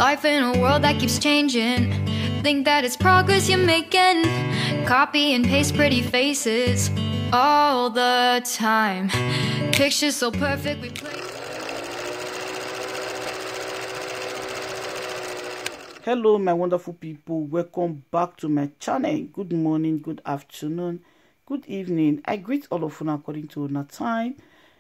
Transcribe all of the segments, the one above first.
Life in a world that keeps changing. Think that it's progress you're making. Copy and paste pretty faces all the time. Pictures so perfect we play. Hello my wonderful people, welcome back to my channel. Good morning, good afternoon, good evening. I greet all of you according to your time.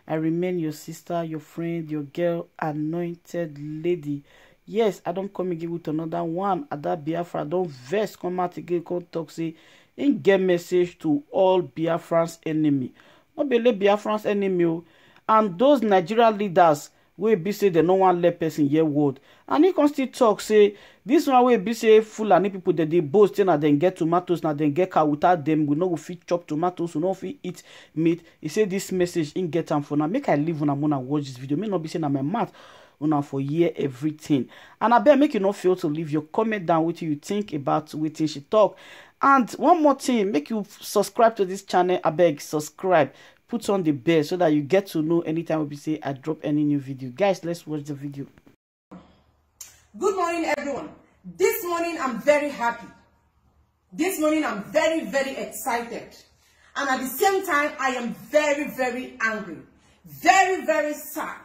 I remain your sister, your friend, your girl, anointed lady. Yes, I don't come again with another one. Ada Biafra don't vex come out again, come talk say and get message to all Biafran's enemy. Not believe Biafran's enemy and those Nigeria leaders wey be say they no wan let person hear word. And he can still talk say this one wey be say Fulani people that they boast say na dem get tomatoes, na dem get cow. Without them we no go fit chop tomatoes, we no fit eat meat. He say this message in get am for now. Make I leave una wanna watch this video. May not be saying na my mouth una for hear everything. And I beg make you not fail to leave your comment down what you think about wetin she talk. And one more thing, make you subscribe to this channel. I beg subscribe. Put on the bell so that you get to know anytime we say I drop any new video. Guys, let's watch the video. Good morning, everyone. This morning, I'm very happy. This morning, I'm very, very excited. And at the same time, I am very, very angry. Very, very sad.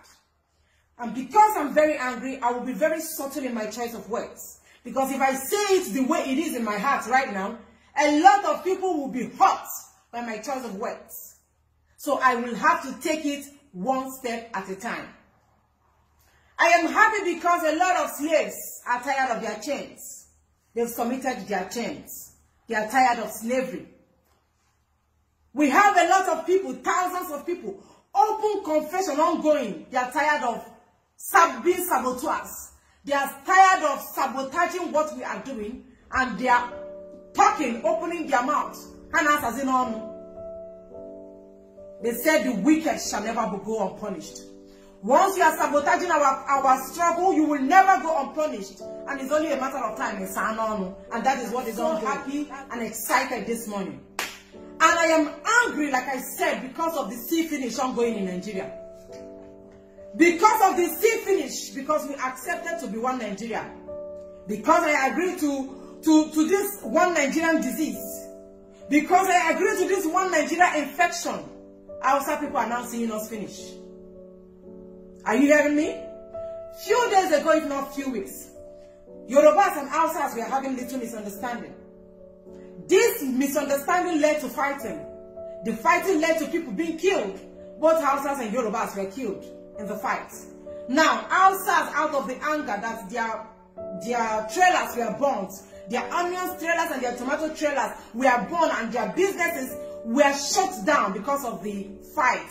And because I'm very angry, I will be very subtle in my choice of words. Because if I say it the way it is in my heart right now, a lot of people will be hurt by my choice of words. So I will have to take it one step at a time. I am happy because a lot of slaves are tired of their chains. They've submitted their chains. They are tired of slavery. We have a lot of people, thousands of people, open confession ongoing. They are tired of being saboteurs. They are tired of sabotaging what we are doing, and they are talking, opening their mouths. They said the wicked shall never go unpunished. Once you are sabotaging our struggle, you will never go unpunished. And it's only a matter of time. And that is what is so happy and excited this morning. And I am angry, like I said, because of the sea finish ongoing in Nigeria. Because of the sea finish, because we accepted to be one Nigeria. Because I agreed to this one Nigerian disease. Because I agreed to this one Nigeria infection. Hausa people are now seeing us finish. Are you hearing me? Few days ago, if not few weeks, Yorubas and Hausas were having little misunderstanding. This misunderstanding led to fighting. The fighting led to people being killed. Both Hausas and Yorubas were killed in the fight. Now, Hausas, out of the anger that their trailers were burnt, their onions trailers and their tomato trailers were burned, and their businesses were shut down because of the fight.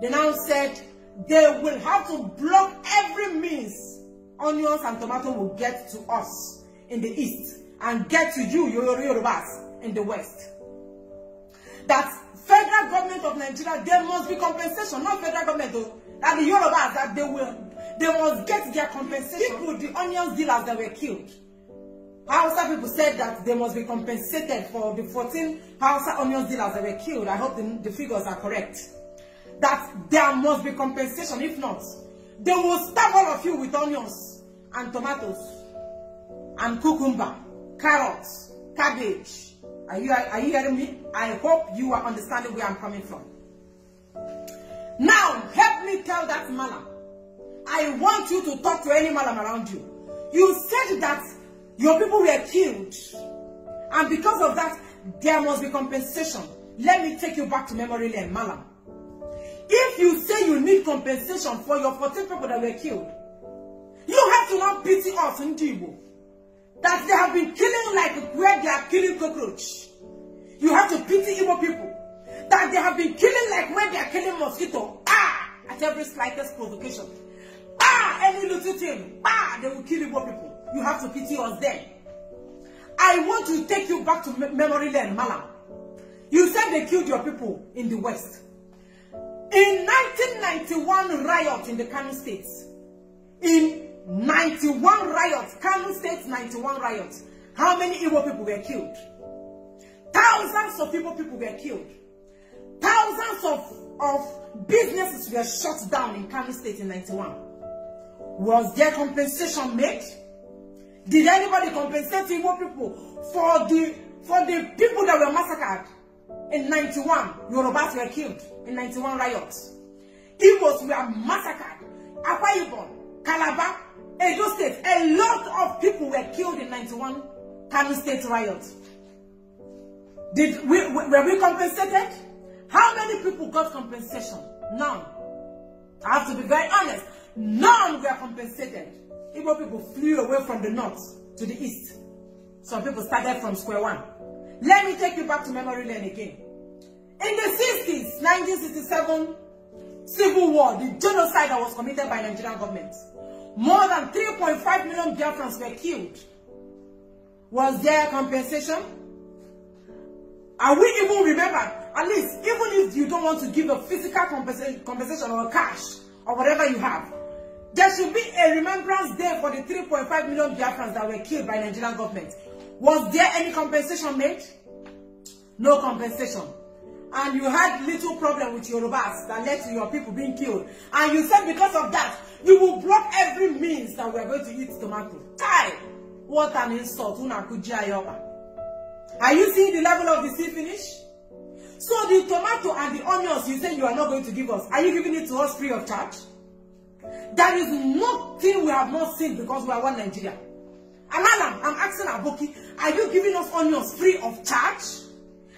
They now said they will have to block every means onions and tomato will get to us in the east and get to you, Yorubas, in the west. That federal government of Nigeria, there must be compensation, not federal government though, that the Yorubas, that they must get their compensation. People, the onions dealers that were killed. Hausa people said that they must be compensated for the 14 Hausa onions dealers that were killed. I hope the figures are correct. That there must be compensation. If not, they will stab all of you with onions and tomatoes and cucumber, carrots, cabbage. Are you hearing me? I hope you are understanding where I'm coming from. Now, help me tell that Malam. I want you to talk to any Malam around you. You said that your people were killed, and because of that, there must be compensation. Let me take you back to memory lane, Malam. If you say you need compensation for your 14 people that were killed, you have to not pity us in Igbo. That they have been killing like where they are killing cockroach. You have to pity Igbo people. That they have been killing like when they are killing mosquito. At every slightest provocation. Any little thing. They will kill Igbo people. You have to pity us then. I want to take you back to memory lane, Malam. You said they killed your people in the West. In 1991 riot in the Kano State. In 91 riots, Kano State 91 riots. How many Igbo people were killed? Thousands of people were killed. Thousands of businesses were shut down in Kano State in 91. Was there compensation made? Did anybody compensate Igbo people for the people that were massacred in 91? Yorubas were killed in 91 riots. Igbos were massacred. Akwa Ibom, Calabar, Edo State. A lot of people were killed in 91 Kano State riots. Were we compensated? How many people got compensation? None. I have to be very honest. None were compensated. Igbo people flew away from the north to the east. Some people started from square one. Let me take you back to memory lane again. In the 60s, 1967 Civil War, the genocide that was committed by the Nigerian government, more than 3.5 million Biafrans were killed. Was there compensation? And we even remember, at least, even if you don't want to give a physical compensation or cash or whatever you have, there should be a remembrance day for the 3.5 million Biafrans that were killed by the Nigerian government. Was there any compensation made? No compensation. And you had little problem with Yorubas that led to your people being killed. And you said because of that, you will block every means that we are going to eat tomato. Tie! What an insult. Are you seeing the level of the sea finish? So the tomato and the onions you say you are not going to give us, are you giving it to us free of charge? There is nothing we have not seen because we are one Nigeria. Amalam, I'm asking Aboki, are you giving us onions free of charge?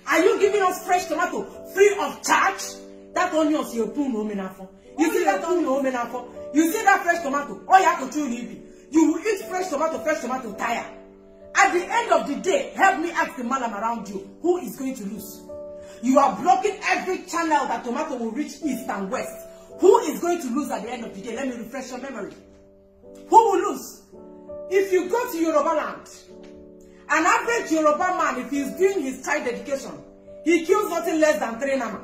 Are you giving us fresh tomato free of charge? That onions you put no menafo. You see that onion no menafo. You see that fresh tomato. Oh, you have to chew libi. You will eat fresh tomato tire. At the end of the day, help me ask the malam around you, who is going to lose? You are blocking every channel that tomato will reach east and west. Who is going to lose at the end of the day? Let me refresh your memory. Who will lose? If you go to Yoruba land, an average Yoruba man, if he's doing his child dedication, he kills nothing less than 3 nama.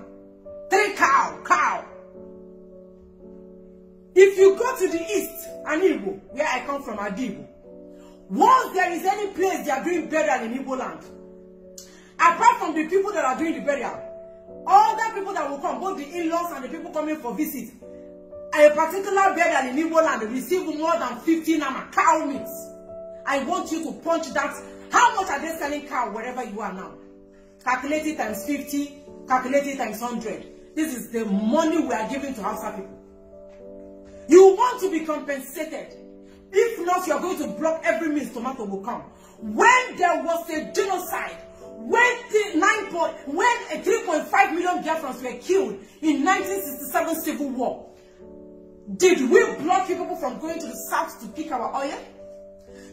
3 cow. If you go to the east, Anibo, where I come from, Adibo, once there is any place they are doing burial in Igbo land, apart from the people that are doing the burial, other people that will come, both the in-laws and the people coming for visit, a particular burial in Igbo land receive more than 50 nama, cow meat. I want you to punch that. How much are they selling cow wherever you are now? Calculate it times 50, calculate it times 100. This is the money we are giving to Hausa people. You want to be compensated. If not, you are going to block every means tomato will come. When there was a genocide, when 3.5 million Biafrans were killed in 1967 Civil War, did we block people from going to the south to pick our oil?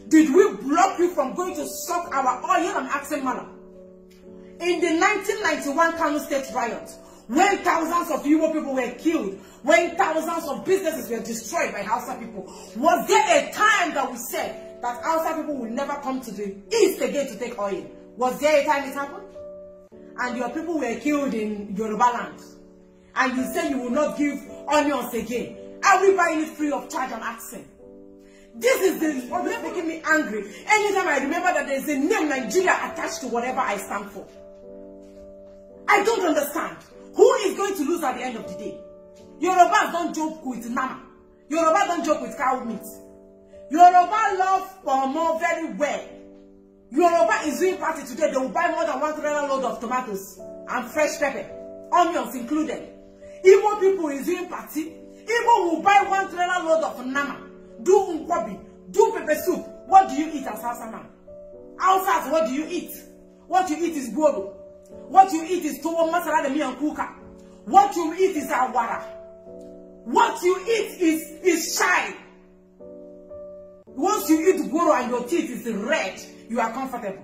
Did we block you from going to suck our oil? I'm asking Mala. In the 1991 Kano State riot, when thousands of Igbo people were killed, when thousands of businesses were destroyed by Hausa people, was there a time that we said that Hausa people will never come to the east again to take oil? Was there a time it happened? And your people were killed in Yoruba land, and you say you will not give onions again. Are we buying it free of charge? I'm asking. This is the problem making me angry. Anytime I remember that there is a name Nigeria attached to whatever I stand for. I don't understand. Who is going to lose at the end of the day? Yorubas don't joke with nama. Yoruba don't joke with cow meat. Yoruba love Pomo very well. Yoruba is doing party today. They will buy more than 1 trailer load of tomatoes and fresh pepper, onions included. Igbo people is doing party. Igbo will buy 1 trailer load of nama, do nkwabi, do pepper soup. What do you eat as Hausa man? Hausa, what do you eat? What you eat is goro. What you eat is towo masara de miyan kuka. What you eat is awara. What you eat is shy. Once you eat goro and your teeth is red, you are comfortable.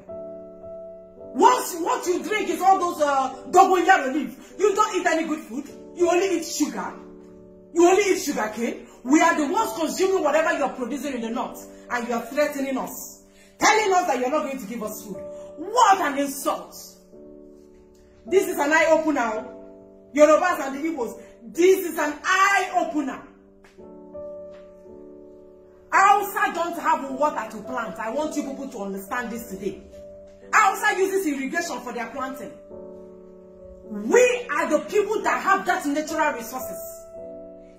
Once what you drink is all those dogoyaro leaf, you don't eat any good food. You only eat sugar. You only eat sugar cane. We are the ones consuming whatever you are producing in the north, and you are threatening us, telling us that you are not going to give us food. What an insult! This is an eye-opener. Yorubas and the Igbos, this is an eye-opener. Hausa don't have water to plant. I want you people to understand this today. Hausa uses irrigation for their planting. We are the people that have that natural resources.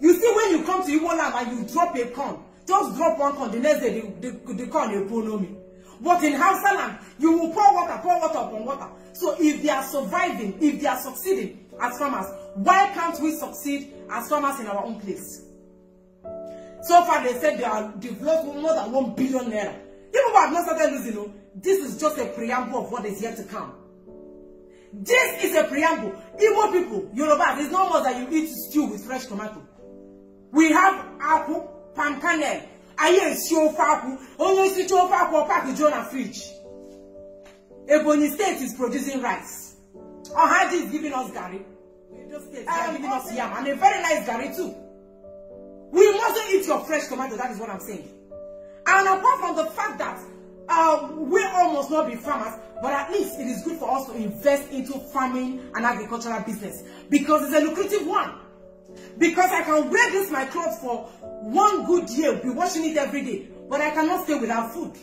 You see, when you come to Igbo land and you drop a corn, just drop one corn, the next day the corn will pull me. But in Hausa land, you will pour water upon water. So if they are surviving, if they are succeeding as farmers, why can't we succeed as farmers in our own place? So far they said they've lost more than 1 billion naira. People have not started losing, no? This is just a preamble of what is yet to come. This is a preamble. Igbo people, Yoruba, there's no more that you eat stew with fresh tomato. We have apple, palm kernel. I hear shofaku. Only see shofaku or pack in a fridge. Ebony State is producing rice. Ohadi is giving us gari. Edo State is giving us yam, and a very nice gari too. We mustn't eat your fresh tomato. That is what I'm saying. And apart from the fact that we all must not be farmers, but at least it is good for us to invest into farming and agricultural business because it's a lucrative one. Because I can wear this my clothes for one good year, be washing it every day, but I cannot stay without food.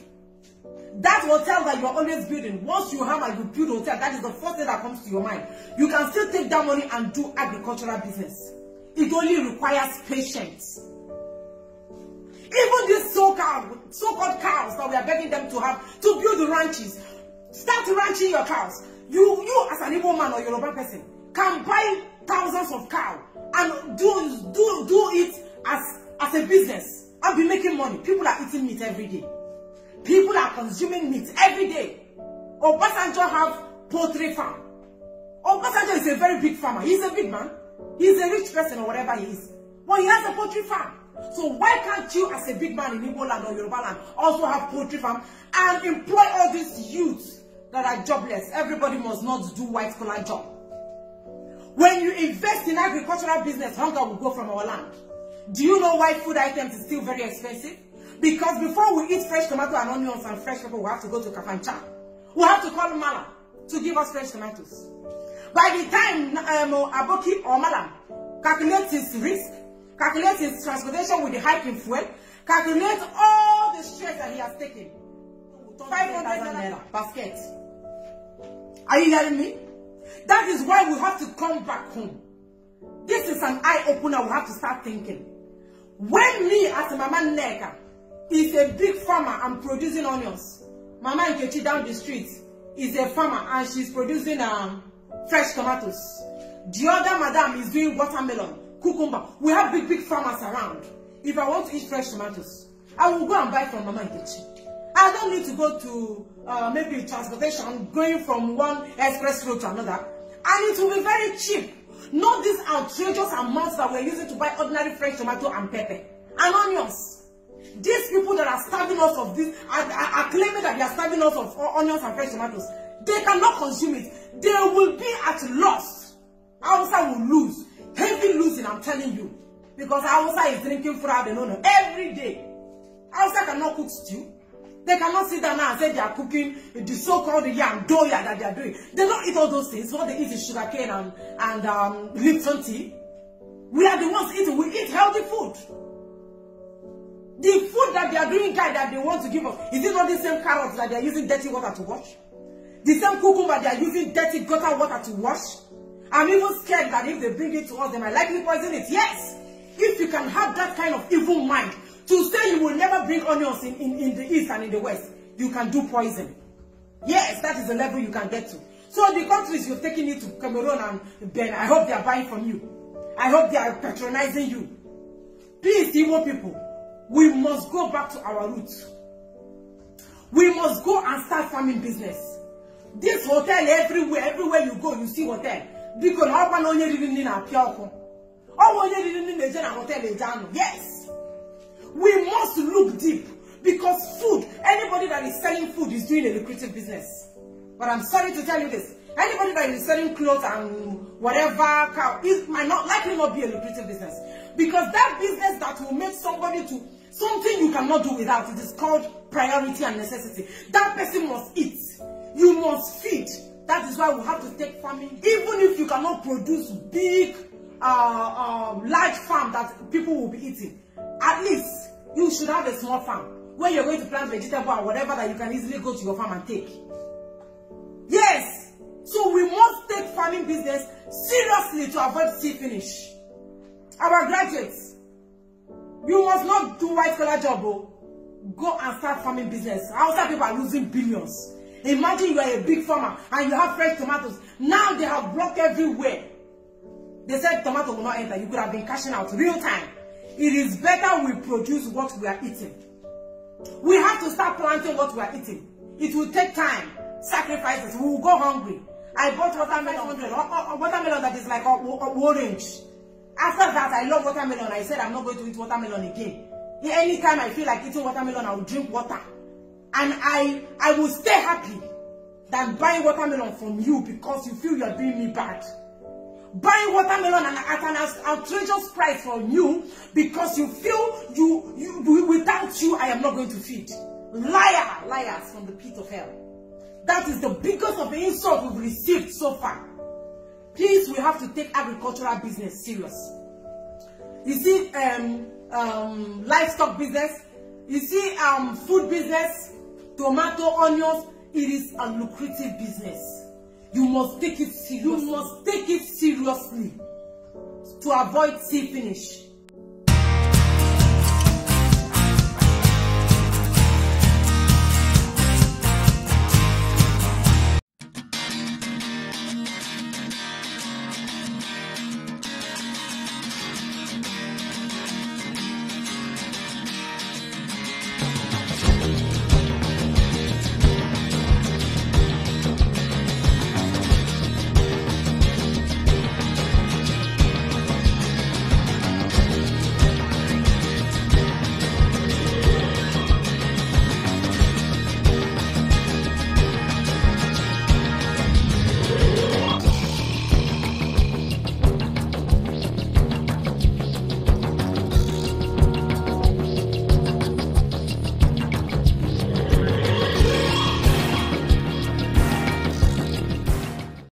That hotel that you are always building, once you have a build hotel, that is the first thing that comes to your mind. You can still take that money and do agricultural business. It only requires patience. Even these so-called cows that we are begging them to have to build the ranches, start ranching your cows. You as an Igbo man or Yoruba person can buy thousands of cows and do it as a business and be making money. People are eating meat every day. People are consuming meat every day. Obasanjo have poultry farm. Obasanjo is a very big farmer. He's a big man. He's a rich person or whatever he is. But he has a poultry farm. So why can't you as a big man in Igbo land or Yoruba land also have poultry farm and employ all these youths that are jobless? Everybody must not do white collar job. When you invest in agricultural business, hunger will go from our land. Do you know why food items is still very expensive? Because before we eat fresh tomato and onions and fresh pepper, we have to go to Kafancha. We have to call Mala to give us fresh tomatoes. By the time Aboki or Malam calculates his risk, calculates his transportation with the hike in fuel, calculates all the stress that he has taken. 500 naira basket. Are you hearing me? That is why we have to come back home. This is an eye-opener. We have to start thinking. When me as a Mama Neka is a big farmer and producing onions, Mama Nkechi down the street is a farmer and she's producing fresh tomatoes. The other madam is doing watermelon, cucumber. We have big farmers around. If I want to eat fresh tomatoes, I will go and buy from Mama Nkechi. I don't need to go to maybe transportation, going from one express road to another. And it will be very cheap. Not these outrageous amounts that we're using to buy ordinary fresh tomato and pepper and onions. These people that are starving us of this are claiming that they are starving us of onions and fresh tomatoes. They cannot consume it. They will be at loss. Hausa will lose. Heavy losing, I'm telling you. Because Hausa is drinking fraud and no every day. Hausa cannot cook stew. They cannot sit down now and say they are cooking the so-called yam doya that they are doing. They don't eat all those things. What they eat is sugarcane and Lipton tea. We are the ones eating. We eat healthy food. The food that they are doing, that they want to give us, is it not the same carrots that they are using dirty water to wash? The same cucumber they are using dirty gutter water to wash? I'm even scared that if they bring it to us, they might likely poison it. Yes! If you can have that kind of evil mind, to say you will never bring onions in the east and in the west, you can do poison. Yes, that is the level you can get to. So the countries you're taking it to, Cameroon and Benin, I hope they are buying from you. I hope they are patronizing you. Please, Igbo people, we must go back to our roots. We must go and start farming business. This hotel, everywhere you go, you see hotel. Because yes. We must look deep because food, anybody that is selling food is doing a lucrative business. But I'm sorry to tell you this, anybody that is selling clothes and whatever, it might likely not be a lucrative business. Because that business that will make somebody to, something you cannot do without, it is called priority and necessity. That person must eat. You must feed. That is why we have to take farming. Even if you cannot produce big, large farm that people will be eating, at least you should have a small farm where you're going to plant vegetable or whatever that you can easily go to your farm and take. Yes, so we must take farming business seriously to avoid sea finish. Our graduates, You must not do white collar job. Oh. Go and start farming business. Outside people are losing billions. Imagine you are a big farmer and you have fresh tomatoes. Now they have blocked everywhere. They said tomato will not enter. You could have been cashing out real time. It is better we produce what we are eating. We have to start planting what we are eating. It will take time, sacrifices. We will go hungry. I bought watermelon that is like orange. After that, I love watermelon. I said I'm not going to eat watermelon again. Anytime I feel like eating watermelon, I will drink water. And I will stay happy than buying watermelon from you because you feel you are doing me bad. Buying watermelon at an outrageous price from you because you feel without you I am not going to feed. Liars from the pit of hell. That is the biggest of the insult we've received so far. Please, we have to take agricultural business serious. You see, livestock business, you see, food business, tomato, onions, it is a lucrative business. You must take it seriously. You must take it seriously to avoid sea finish.